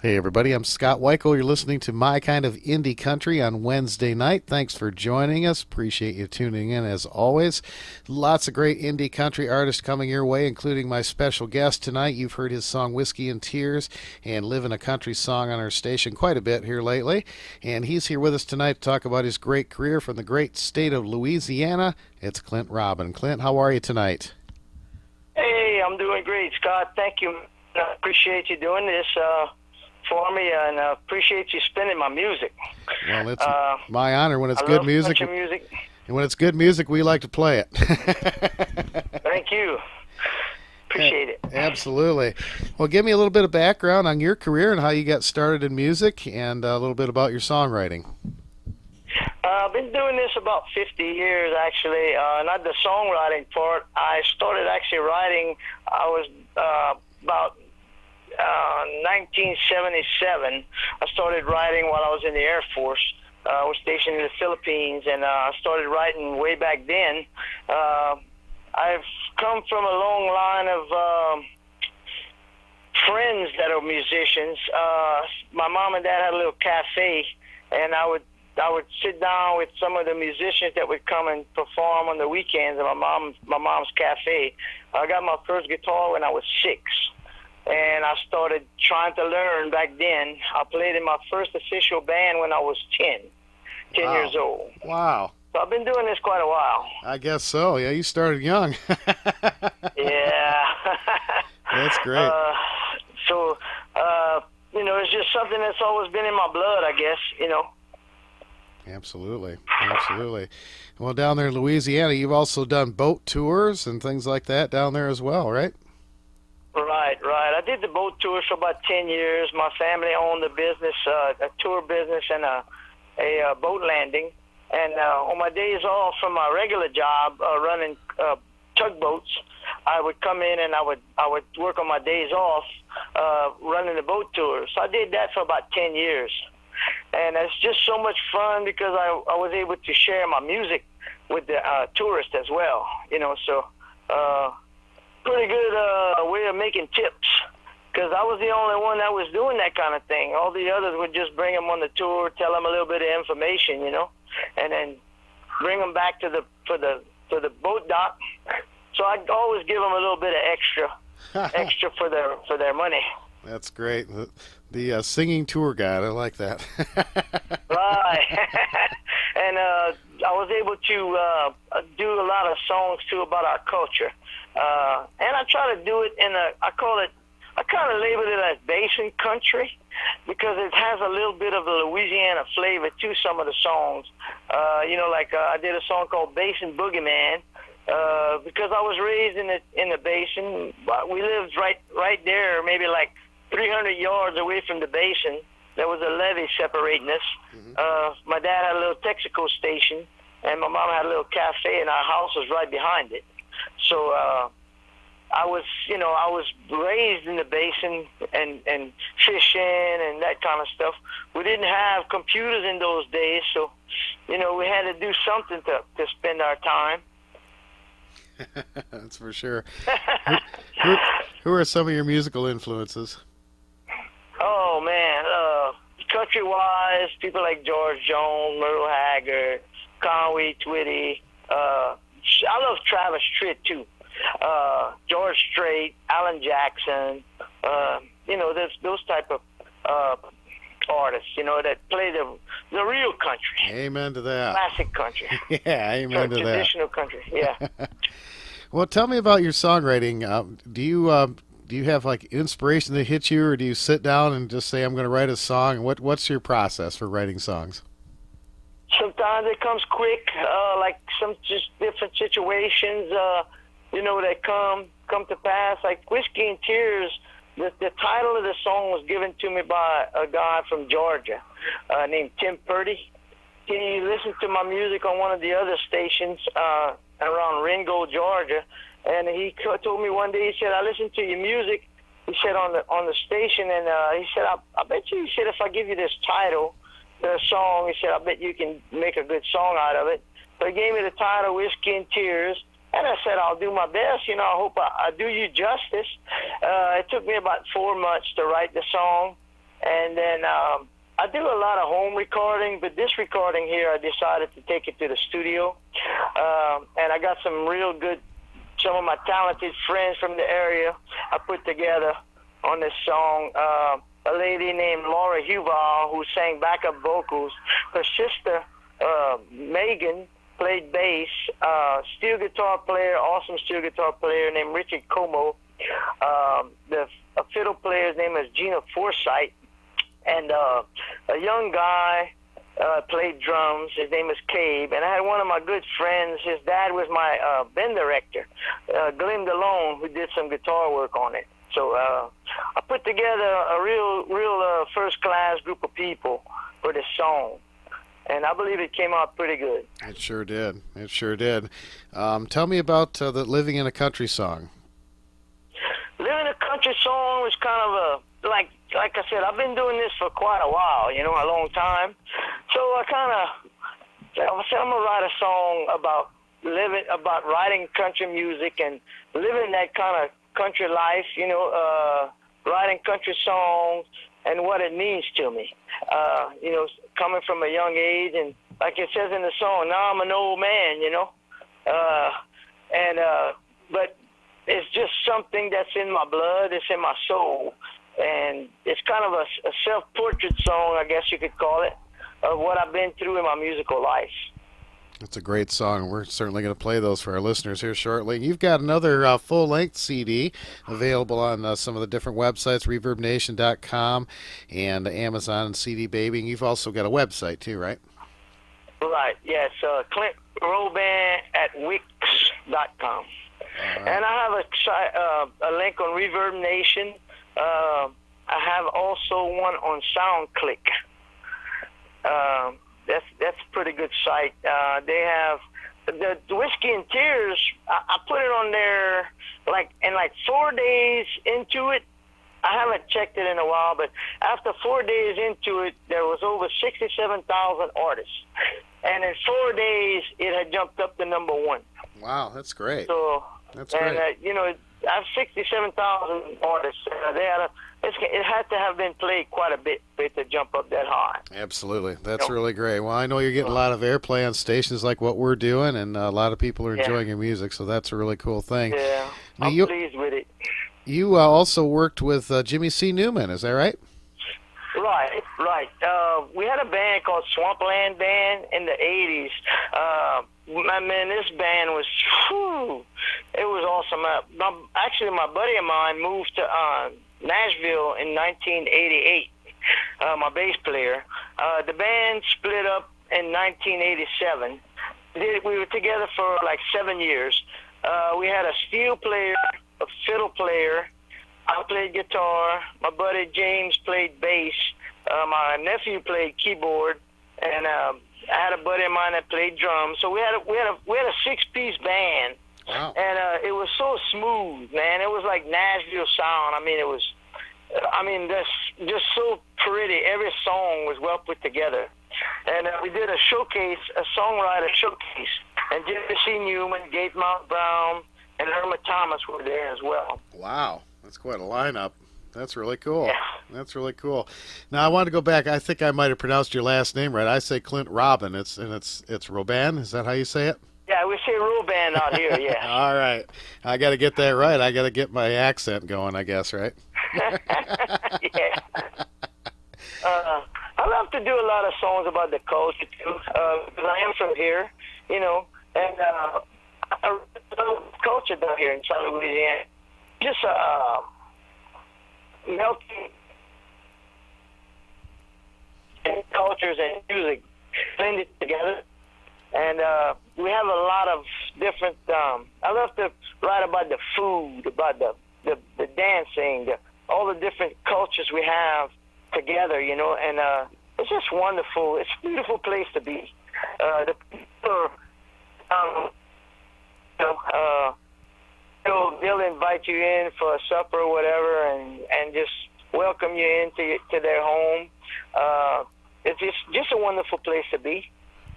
Hey everybody, I'm Scott Wikle. You're listening to My Kind of Indie Country on Wednesday night. Thanks for joining us. Appreciate you tuning in as always. Lots of great indie country artists coming your way, including my special guest tonight. You've heard his song Whiskey and Tears and Livin' a Country Song on our station quite a bit here lately. And he's here with us tonight to talk about his great career from the great state of Louisiana. It's Clint Robin. Clint, how are you tonight? Hey, I'm doing great, Scott. Thank you. I appreciate you doing this for me, and appreciate you spinning my music. Well, it's my honor when it's I good love music. country music. And when it's good music, we like to play it. Thank you. Appreciate it. Absolutely. Well, give me a little bit of background on your career and how you got started in music, and a little bit about your songwriting. I've been doing this about 50 years, actually. Not the songwriting part. I started actually writing. I was about 1977. I started writing while I was in the Air Force. I was stationed in the Philippines, and I started writing way back then. I've come from a long line of friends that are musicians. My mom and dad had a little cafe, and I would sit down with some of the musicians that would come and perform on the weekends at my mom's cafe. I got my first guitar when I was 6, and I started trying to learn back then. I played in my first official band when I was 10 Wow. years old. Wow. So I've been doing this quite a while. I guess so. Yeah, you started young. Yeah. That's great. It's just something that's always been in my blood, I guess. Absolutely. Absolutely. Well, down there in Louisiana, you've also done boat tours and things like that down there as well, right? Right. I did the boat tours for about 10 years. My family owned a business, a tour business, and a boat landing. And on my days off from my regular job, running tugboats, I would come in and I would work on my days off, running the boat tours. So I did that for about 10 years. And it's just so much fun because I was able to share my music with the tourists as well, so pretty good way of making tips, because I was the only one that was doing that kind of thing. All the others would just bring them on the tour, tell them a little bit of information, and then bring them back to the boat dock. So I'd always give them a little bit of extra for their money. That's great. The singing tour guide, I like that. Right. And I was able to do a lot of songs, too, about our culture. And I try to do it I kind of label it as basin country, because it has a little bit of a Louisiana flavor to some of the songs. I did a song called Basin Boogeyman, because I was raised in the basin. We lived right there, maybe like 300 yards away from the basin. There was a levee separating us. Mm-hmm. My dad had a little Texaco station, and my mom had a little cafe, and our house was right behind it. So I was raised in the basin and fishing and that kind of stuff. We didn't have computers in those days, so we had to do something to spend our time. That's for sure. Who are some of your musical influences? Oh, man. Country-wise, people like George Jones, Merle Haggard, Conway Twitty. I love Travis Tritt, too. George Strait, Alan Jackson. There's those type of artists, that play the real country. Amen to that. Classic country. Yeah, amen to that. Traditional country, yeah. Well, tell me about your songwriting. Do you have like inspiration that hits you, or do you sit down and just say, I'm going to write a song? What's your process for writing songs? Sometimes it comes quick, like some just different situations, that come to pass. Like Whiskey and Tears, the title of the song was given to me by a guy from Georgia named Tim Purdy. He listened to my music on one of the other stations around Ringgold, Georgia. And he told me one day, he said, I listened to your music, he said, on the station, and he said, I bet you, he said, if I give you this title, the song, he said, I bet you can make a good song out of it. So he gave me the title, Whiskey and Tears, and I said, I'll do my best, I hope I do you justice. It took me about 4 months to write the song, And then I do a lot of home recording, but this recording here, I decided to take it to the studio. And I got some of my talented friends from the area I put together on this song. A lady named Laura Huval, who sang backup vocals. Her sister, Megan, played bass. Steel guitar player, awesome steel guitar player named Richard Como. A fiddle player's name is Gina Forsythe. And a young guy played drums. His name is Cabe. And I had one of my good friends. His dad was my band director, Glenn DeLone, who did some guitar work on it. So I put together a real first-class group of people for this song. And I believe it came out pretty good. It sure did. It sure did. Tell me about the Living in a Country song. Living in a Country song was kind of like I said, I've been doing this for quite a while, a long time. So I said I'm going to write a song about writing country music and living that kind of country life, writing country songs and what it means to me. Coming from a young age, and like it says in the song, now I'm an old man, but it's just something that's in my blood, it's in my soul, and it's kind of a self-portrait song, I guess you could call it, of what I've been through in my musical life. It's a great song. We're certainly going to play those for our listeners here shortly. You've got another full-length CD available on some of the different websites, ReverbNation.com and Amazon and CD Baby. And you've also got a website too, right? Right, yes. Clint Robin at Wix.com. Right. And I have a link on Reverb Nation. I have also one on SoundClick. That's a pretty good site. They have the Whiskey and Tears. I put it on there like 4 days into it. I haven't checked it in a while, but after 4 days into it, there was over 67,000 artists, and in 4 days it had jumped up to number one. Wow, that's great. So that's great. I have 67,000 artists. It had to have been played quite a bit for it to jump up that high. Absolutely. That's really great. Well, I know you're getting a lot of airplay on stations like what we're doing, and a lot of people are enjoying your music, so that's a really cool thing. Yeah, I'm pleased with it. You also worked with Jimmy C. Newman, is that right? Right. We had a band called Swampland Band in the 80s. Man, this band was, it was awesome. Actually, my buddy of mine moved to Nashville in 1988, my bass player. The band split up in 1987. We were together for like 7 years. We had a steel player, a fiddle player. I played guitar. My buddy James played bass. My nephew played keyboard, and I had a buddy of mine that played drums. So we had a six-piece band. Wow. And it was so smooth, man. It was like Nashville sound. That's just so pretty. Every song was well put together. And we did a songwriter showcase. And Jimmy C. Newman, Gatemount Brown, and Irma Thomas were there as well. Wow, that's quite a lineup. That's really cool. Yeah. That's really cool. Now I want to go back. I think I might have pronounced your last name right. I say Clint Robin. It's Robin. Is that how you say it? Yeah, we say Robin out here. Yeah. All right. I got to get that right. I got to get my accent going, I guess, right? Yeah. I love to do a lot of songs about the culture too, because I am from here, and I love culture down here in Southern Louisiana. Just melting cultures and music blended together. And we have a lot of different, I love to write about the food, about the dancing, all the different cultures we have together, and it's just wonderful. It's a beautiful place to be. The people they'll invite you in for a supper or whatever, and just welcome you into their home. It's just a wonderful place to be.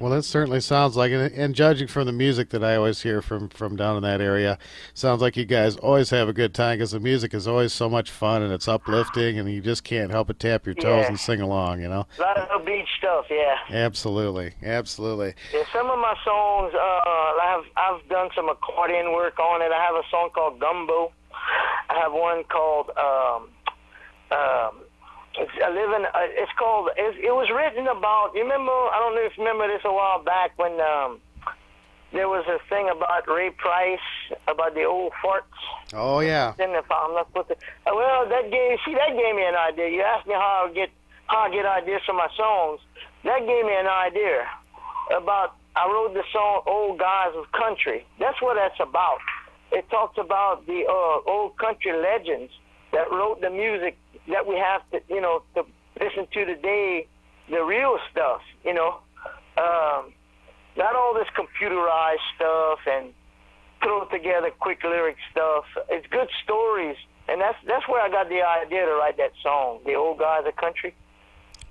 Well, that certainly sounds like it. And judging from the music that I always hear from down in that area, sounds like you guys always have a good time because the music is always so much fun and it's uplifting, and you just can't help but tap your toes Yeah, and sing along. a lot of upbeat stuff. Yeah. Absolutely, absolutely. Yeah, some of my songs, I've done some accordion work on it. I have a song called Gumbo. I have one called it's called. It was written about. You remember? I don't know if you remember this a while back when there was a thing about Ray Price about the old farts. Oh yeah. Then if I'm not supposed to, well, that gave me an idea. You asked me how I get ideas for my songs. That gave me an idea about. I wrote the song "Old Guys of Country." That's what that's about. It talks about the old country legends that wrote the music that we have to, to listen to today, the real stuff, not all this computerized stuff and throw together quick lyric stuff. It's good stories, and that's where I got the idea to write that song, "The Old Guys of Country."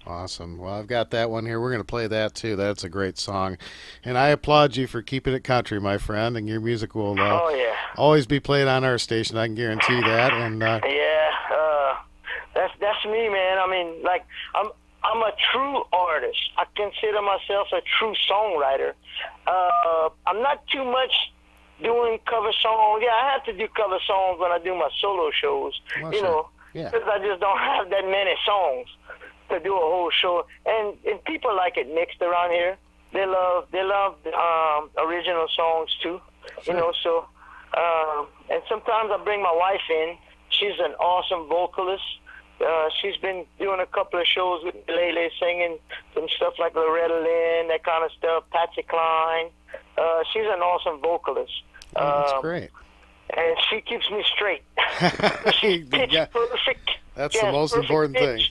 Awesome. Well, I've got that one here. We're going to play that too. That's a great song. And I applaud you for keeping it country, my friend. And your music will Oh yeah, always be played on our station. I can guarantee that. And yeah. That's me, man. I mean, like I'm a true artist. I consider myself a true songwriter. I'm not too much doing cover songs. Yeah, I have to do cover songs when I do my solo shows. well, sure. Yeah. Because I just don't have that many songs to do a whole show. And people like it mixed around here. They love original songs too. Sure. So and sometimes I bring my wife in. She's an awesome vocalist. She's been doing a couple of shows with me lately, singing some stuff like Loretta Lynn, that kind of stuff, Patsy Cline. She's an awesome vocalist. Oh, that's great. And she keeps me straight. She's pitch perfect. That's the most important thing.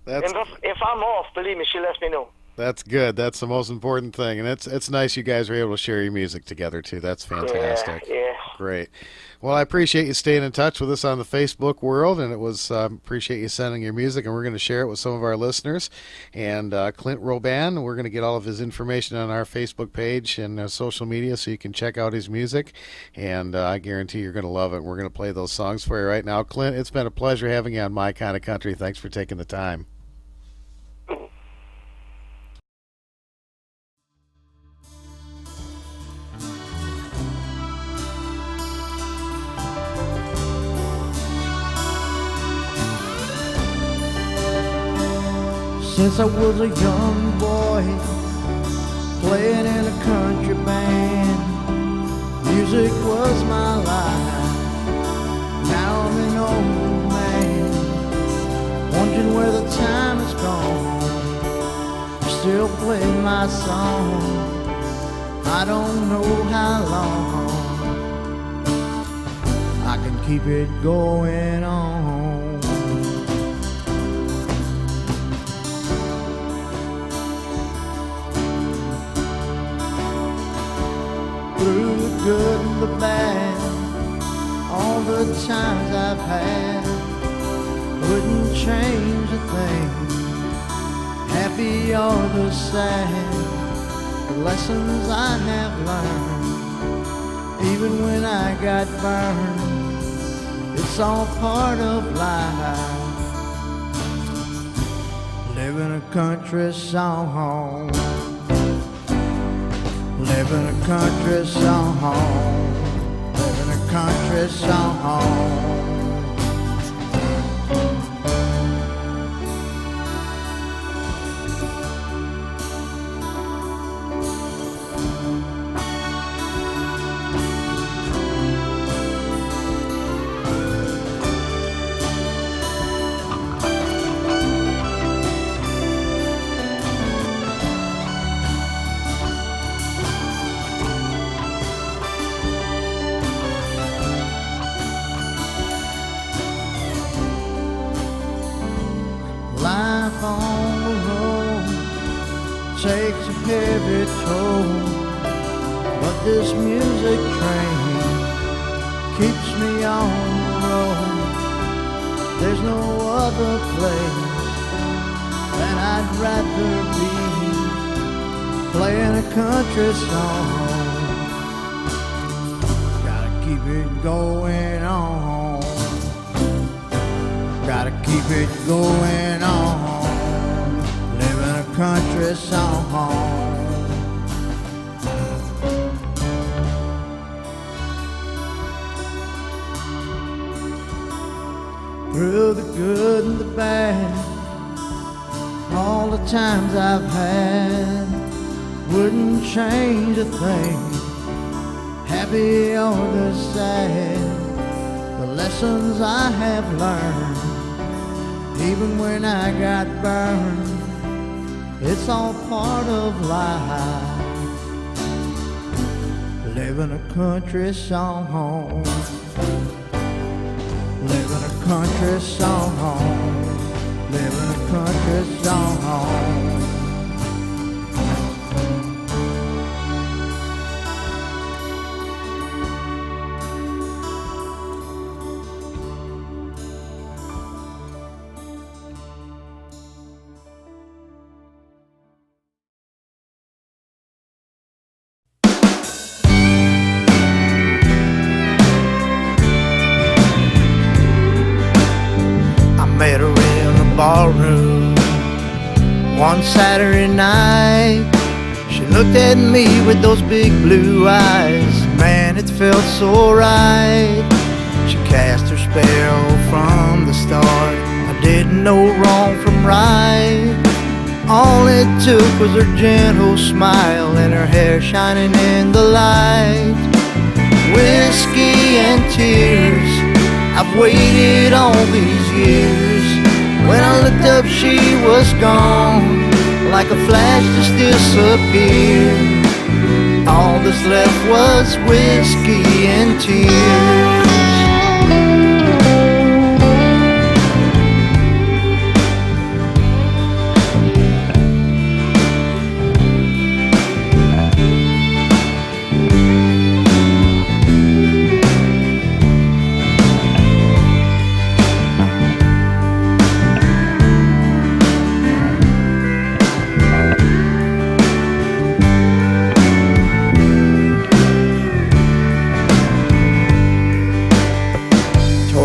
That's if I'm off, believe me, she lets me know. That's good. That's the most important thing, and it's nice you guys are able to share your music together too. That's fantastic. Yeah. Great. Well, I appreciate you staying in touch with us on the Facebook world, and it was appreciate you sending your music, and we're going to share it with some of our listeners. And Clint Robin, we're going to get all of his information on our Facebook page and social media, so you can check out his music. And I guarantee you're going to love it. We're going to play those songs for you right now, Clint. It's been a pleasure having you on My Kind of Country. Thanks for taking the time. Since I was a young boy, playing in a country band, music was my life. Now I'm an old man, wondering where the time has gone. Still playing my song, I don't know how long I can keep it going on. Through the good and the bad, all the times I've had, wouldn't change a thing. Happy or the sad, the lessons I have learned, even when I got burned, it's all part of life. Living a country song, living a country song, living a country song. Life on the road takes a heavy toll, but this music train keeps me on the road. There's no other place that I'd rather be playing a country song. Gotta keep it going on. Gotta keep it going on. Living a country song. Through the good and the bad, all the times I've had, wouldn't change a thing, happy or the sad. The lessons I have learned, even when I got burned, it's all part of life. Living a country song. Living a country song. Living a country song. Met her in the ballroom one Saturday night. She looked at me with those big blue eyes. Man, it felt so right. She cast her spell from the start. I didn't know wrong from right. All it took was her gentle smile and her hair shining in the light. Whiskey and tears, I've waited all these years. When I looked up, she was gone. Like a flash, just disappeared. All that's left was whiskey and tears.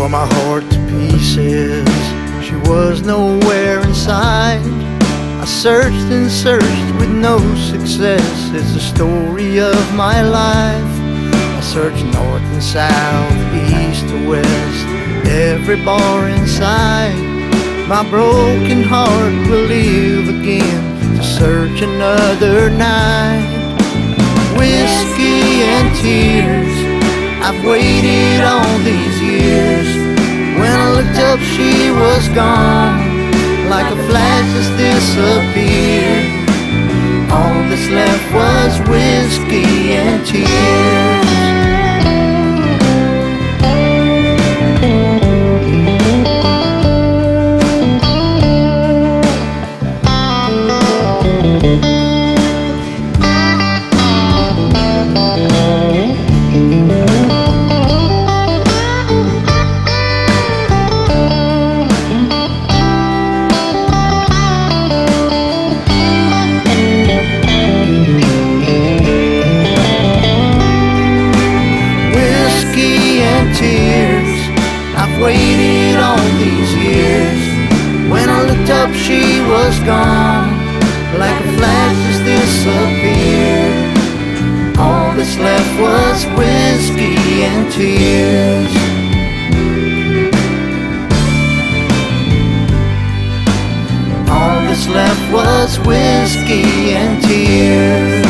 My heart to pieces, she was nowhere in sight. I searched and searched with no success. It's the story of my life. I searched north and south, east to west, every bar in sight. My broken heart will live again to search another night. Whiskey and tears, I've waited all these years. When I looked up, she was gone. Like a flash, just disappeared. All that's left was whiskey and tears. Waited all these years. When I looked up, she was gone. Like a flash, just disappeared. All that's left was whiskey and tears. All that's left was whiskey and tears.